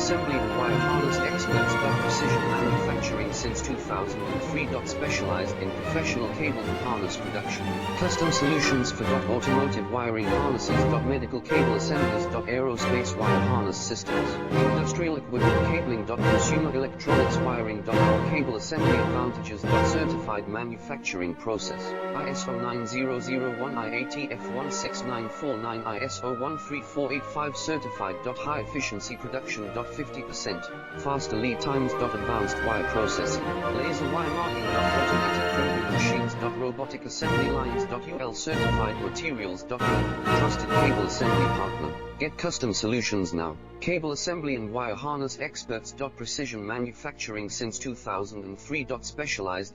assembly and wire harness experts. Precision manufacturing since 2003. Specialized in professional cable and harness production. Custom solutions for automotive wiring harnesses. Medical cable assemblies. Aerospace wire harness systems. Industrial equipment cabling. Consumer electronics wiring. Our cable assembly advantages. Certified manufacturing process. ISO 9001 IATF 16949 ISO 13485 certified. High efficiency production. 50% faster lead times. Advanced wire processing. Laser wire marking. Automated printing machines. Robotic assembly lines. UL certified materials. Trusted cable assembly partner. Get custom solutions now. Cable assembly and wire harness experts. Precision manufacturing since 2003. Specialized